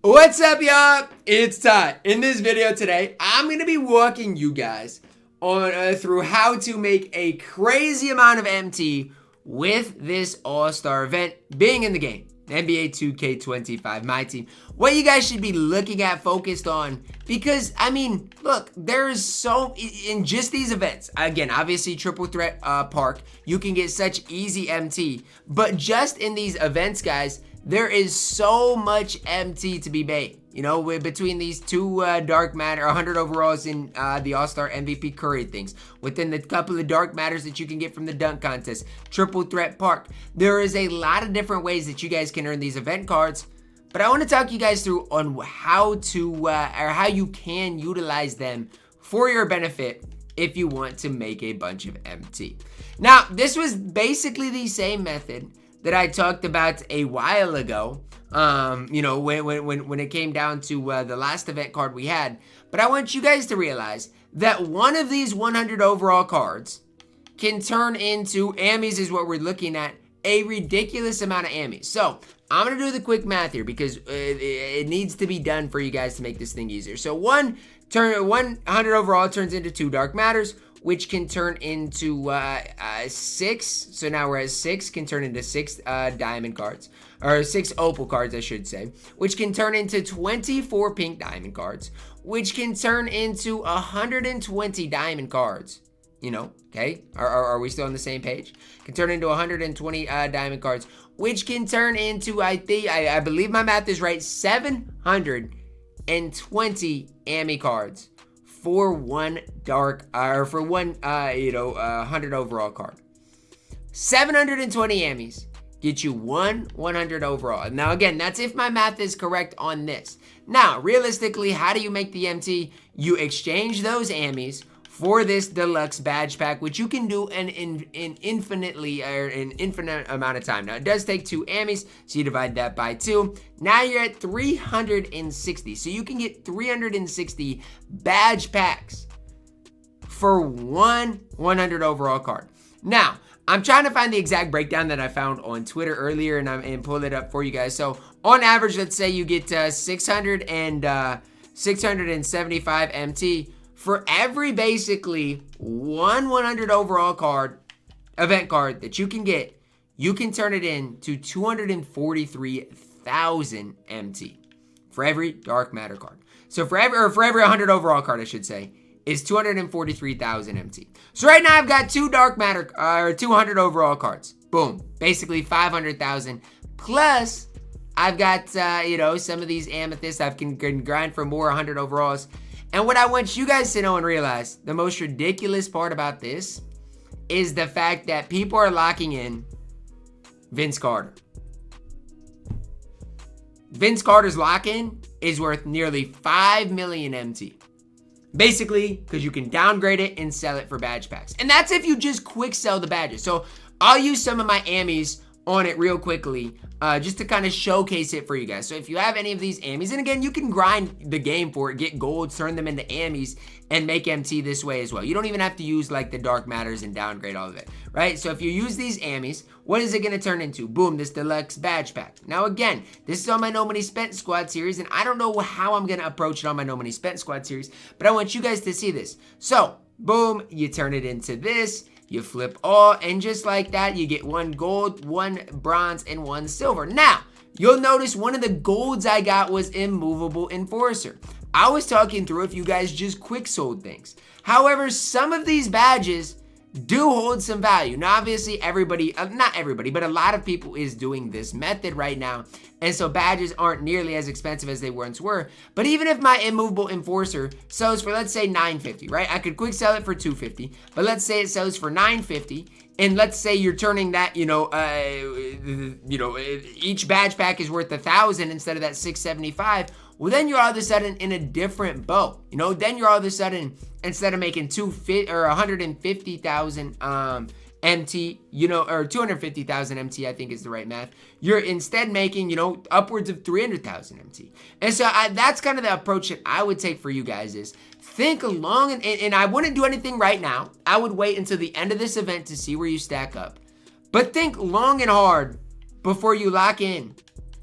What's up, y'all? It's Ty. In this video today, I'm going to be walking you guys on through how to make a crazy amount of MT with this All-Star event being in the game. NBA 2K25 MyTeam. What you guys should be looking at, focused on, because, I mean, look, there's so, in just these events, again, obviously Triple Threat Park, you can get such easy MT, but just in these events, guys, there is so much MT to be made. You know, between these two dark matter, 100 overalls in the All-Star MVP Curry things, within the couple of dark matters that you can get from the dunk contest, Triple Threat Park, there is a lot of different ways that you guys can earn these event cards. But I want to talk you guys through on how to, or how you can utilize them for your benefit if you want to make a bunch of MT. Now, this was basically the same method that I talked about a while ago, you know, when it came down to the last event card we had. But I want you guys to realize that one of these 100 overall cards can turn into, Ammies is what we're looking at, a ridiculous amount of Ammies. So I'm going to do the quick math here because it needs to be done for you guys to make this thing easier. So 100 overall turns into 2 dark matters, which can turn into 6. So now we're at 6, can turn into 6 diamond cards, or 6 opal cards, I should say, which can turn into 24 pink diamond cards, which can turn into 120 diamond cards. You know, okay? Are we still on the same page? Can turn into 120 diamond cards, which can turn into, I believe my math is right, 720 Ammy cards for one dark, or for one, 100 overall card. 720 Ammies get you 100 overall. Now, again, that's if my math is correct on this. Now, realistically, how do you make the MT? You exchange those Ammies for this deluxe badge pack, which you can do in infinite amount of time. Now, it does take 2 Ammies, so you divide that by 2. Now you're at 360. So you can get 360 badge packs for one 100 overall card. Now, I'm trying to find the exact breakdown that I found on Twitter earlier, and pull it up for you guys. So on average, let's say you get 675 MT. For every basically 100 overall card, event card that you can get, you can turn it into 243,000 MT for every dark matter card. So for every 100 overall card, I should say, is 243,000 MT. So right now I've got 2 dark matter, 200 overall cards. Boom, basically 500,000. Plus, I've got some of these amethysts. I can grind for more 100 overalls. And what I want you guys to know and realize, the most ridiculous part about this is the fact that people are locking in Vince Carter. Vince Carter's lock-in is worth nearly 5 million MT. Basically, because you can downgrade it and sell it for badge packs. And that's if you just quick sell the badges. So I'll use some of my Ammies on it real quickly, just to kind of showcase it for you guys. So if you have any of these Ammies, and again, you can grind the game for it, get golds, turn them into Ammies, and make MT this way as well. You don't even have to use like the dark matters and downgrade all of it, right? So if you use these Ammies, what is it going to turn into? Boom, this deluxe badge pack. Now again, this is on my No Money Spent Squad series, and I don't know how I'm going to approach it on my No Money Spent Squad series, but I want you guys to see this. So boom, you turn it into this. You flip all, and just like that, you get 1 gold, 1 bronze, and 1 silver. Now, you'll notice one of the golds I got was Immovable Enforcer. I was talking through if you guys just quick sold things. However, some of these badges do hold some value. Now, obviously, everybody, not everybody, but a lot of people is doing this method right now. And so badges aren't nearly as expensive as they once were. But even if my Immovable Enforcer sells for, let's say, $950, right? I could quick sell it for $250, but let's say it sells for $950. And let's say you're turning that, each badge pack is worth 1,000 instead of that 675. Well, then you're all of a sudden in a different boat. Then you're all of a sudden, instead of making 150,000 MT, or 250,000 MT, I think is the right math. You're instead making, upwards of 300,000 MT. And so that's kind of the approach that I would take for you guys is think long, and I wouldn't do anything right now. I would wait until the end of this event to see where you stack up. But think long and hard before you lock in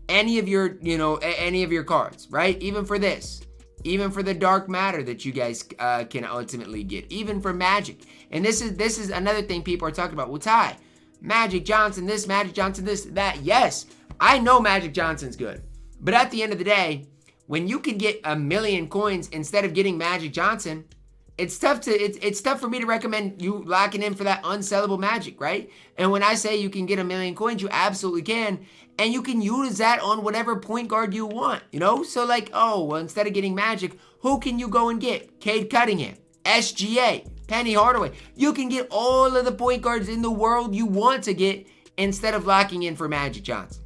any of your, any of your cards, right? Even for this. Even for the dark matter that you guys can ultimately get. Even for Magic. And this is another thing people are talking about. Well, Ty, Magic Johnson this, Magic Johnson this, that. Yes, I know Magic Johnson's good. But at the end of the day, when you can get 1 million coins instead of getting Magic Johnson, it's tough for me to recommend you locking in for that unsellable Magic, right? And when I say you can get 1 million coins, you absolutely can. And you can use that on whatever point guard you want, So like, oh, well, instead of getting Magic, who can you go and get? Cade Cunningham, SGA, Penny Hardaway. You can get all of the point guards in the world you want to get instead of locking in for Magic Johnson.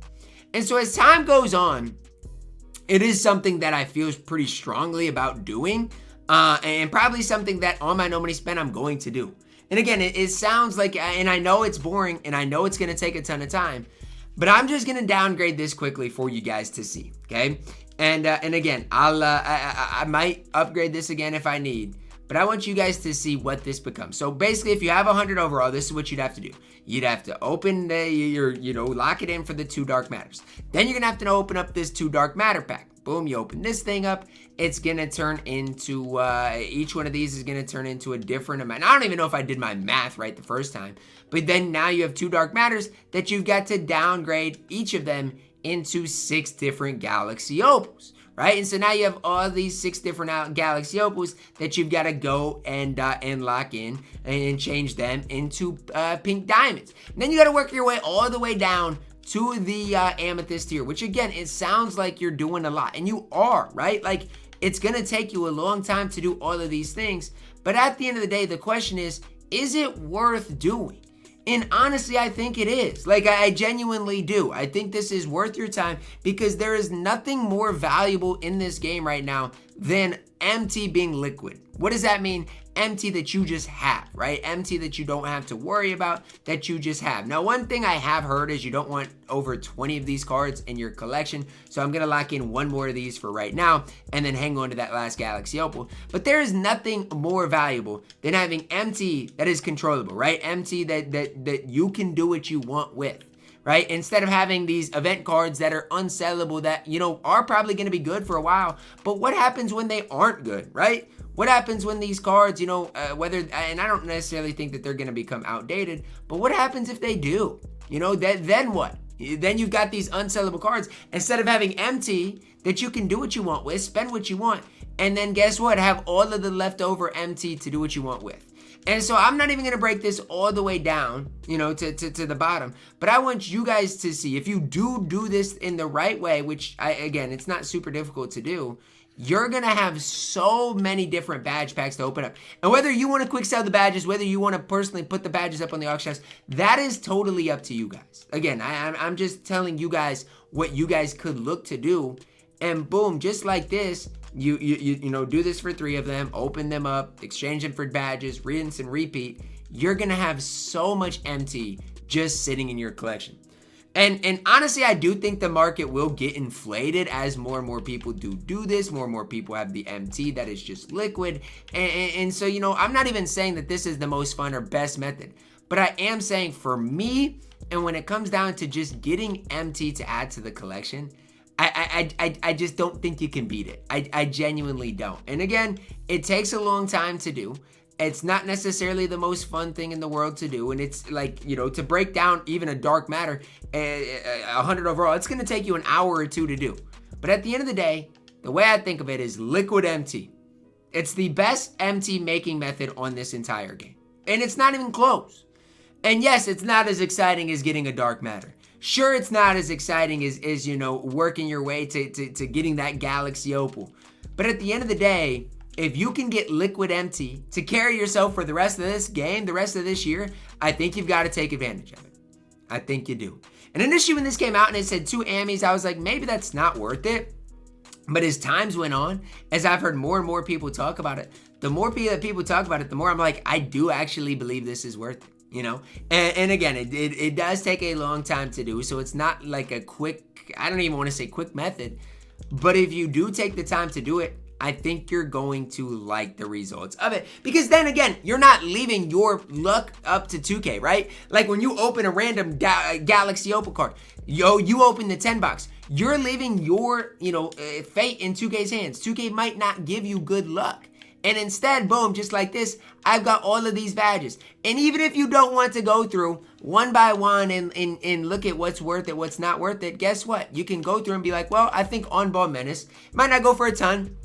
And so as time goes on, it is something that I feel pretty strongly about doing. And probably something that on my No Money Spent I'm going to do. And again, it sounds like, and I know it's boring, and I know it's going to take a ton of time, but I'm just going to downgrade this quickly for you guys to see, okay? And again, I might upgrade this again if I need, but I want you guys to see what this becomes. So basically, if you have 100 overall, this is what you'd have to do. You'd have to open lock it in for the 2 Dark Matters. Then you're going to have to open up this 2 Dark Matter pack. Boom, you open this thing up. It's going to turn into, each one of these is going to turn into a different amount. I don't even know if I did my math right the first time. But then now you have 2 Dark Matters that you've got to downgrade each of them into 6 different Galaxy Opals, right? And so now you have all these 6 different Galaxy Opals that you've got to go and lock in and change them into pink diamonds. And then you got to work your way all the way down to the amethyst here, which again, it sounds like you're doing a lot, and you are, right? Like, it's gonna take you a long time to do all of these things, but at the end of the day, the question is it worth doing? And honestly, I think it is. Like, I genuinely do. I think this is worth your time because there is nothing more valuable in this game right now than MT being liquid. What does that mean? MT that you just have, right? MT that you don't have to worry about, that you just have. Now, one thing I have heard is you don't want over 20 of these cards in your collection, so I'm gonna lock in 1 more of these for right now and then hang on to that last Galaxy Opal. But there is nothing more valuable than having MT that is controllable, right? MT that you can do what you want with, right? Instead of having these event cards that are unsellable that, are probably going to be good for a while. But what happens when they aren't good, right? What happens when these cards, and I don't necessarily think that they're going to become outdated, but what happens if they do? Then what? Then you've got these unsellable cards. Instead of having MT that you can do what you want with, spend what you want, and then guess what? Have all of the leftover MT to do what you want with. And so I'm not even going to break this all the way down, to the bottom. But I want you guys to see, if you do this in the right way, which, again, it's not super difficult to do, you're going to have so many different badge packs to open up. And whether you want to quick sell the badges, whether you want to personally put the badges up on the auction house, that is totally up to you guys. Again, I'm just telling you guys what you guys could look to do. And boom, just like this, you do this for 3 of them, open them up, exchange them for badges, rinse and repeat. You're going to have so much MT just sitting in your collection. And honestly, I do think the market will get inflated as more and more people do this. More and more people have the MT that is just liquid. And so, I'm not even saying that this is the most fun or best method. But I am saying for me, and when it comes down to just getting MT to add to the collection, I just don't think you can beat it. I genuinely don't. And again, it takes a long time to do. It's not necessarily the most fun thing in the world to do. And it's like, to break down even a dark matter, 100 overall, it's going to take you an hour or 2 to do. But at the end of the day, the way I think of it is liquid MT. It's the best MT making method on this entire game. And it's not even close. And yes, it's not as exciting as getting a dark matter. Sure, it's not as exciting as working your way to getting that Galaxy Opal. But at the end of the day, if you can get liquid MT to carry yourself for the rest of this game, the rest of this year, I think you've got to take advantage of it. I think you do. And initially when this came out and it said 2 Ammies, I was like, maybe that's not worth it. But as times went on, as I've heard more and more people talk about it, the more people talk about it, the more I'm like, I do actually believe this is worth it. And again, it does take a long time to do, so it's not like a quick, I don't even want to say quick method, but if you do take the time to do it, I think you're going to like the results of it. Because then again, you're not leaving your luck up to 2K, right? Like when you open a random Galaxy Opal card, you open the 10 box. You're leaving your, fate in 2K's hands. 2K might not give you good luck. And instead, boom, just like this, I've got all of these badges. And even if you don't want to go through one by one and look at what's worth it, what's not worth it, guess what? You can go through and be like, well, I think on-ball menace might not go for a ton,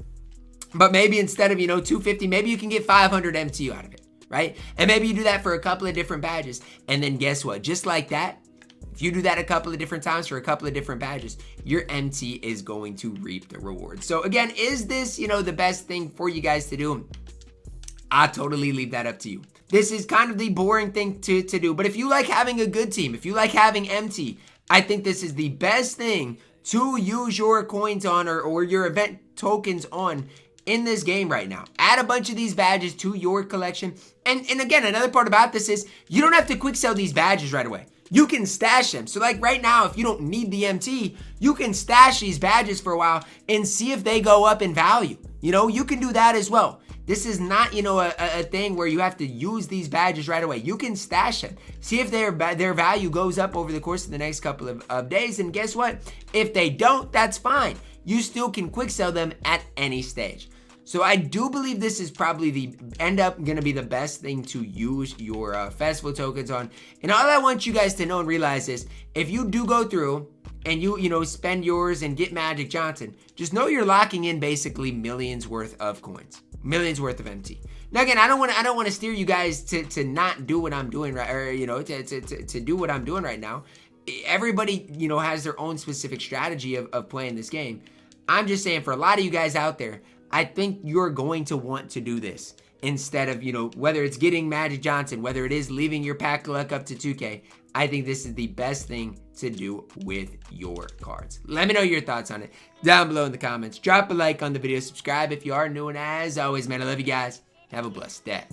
but maybe instead of, 250, maybe you can get 500 MTU out of it, right? And maybe you do that for a couple of different badges. And then guess what? Just like that, if you do that a couple of different times for a couple of different badges, your MT is going to reap the reward. So again, is this, the best thing for you guys to do? I totally leave that up to you. This is kind of the boring thing to do. But if you like having a good team, if you like having MT, I think this is the best thing to use your coins on or your event tokens on in this game right now. Add a bunch of these badges to your collection. And again, another part about this is you don't have to quick sell these badges right away. You can stash them. So like right now, if you don't need the MT, you can stash these badges for a while and see if they go up in value. You can do that as well. This is not, a thing where you have to use these badges right away. You can stash them. See if their value goes up over the course of the next couple of days. And guess what? If they don't, that's fine. You still can quick sell them at any stage. So I do believe this is probably going to be the best thing to use your festival tokens on. And all I want you guys to know and realize is if you do go through and you spend yours and get Magic Johnson, just know you're locking in basically millions worth of coins, millions worth of MT. Now again, I don't want to steer you guys to not do what I'm doing right, or to do what I'm doing right now. Everybody has their own specific strategy of playing this game. I'm just saying for a lot of you guys out there, I think you're going to want to do this instead of, whether it's getting Magic Johnson, whether it is leaving your pack luck up to 2K. I think this is the best thing to do with your cards. Let me know your thoughts on it down below in the comments. Drop a like on the video. Subscribe if you are new. And as always, man, I love you guys. Have a blessed day.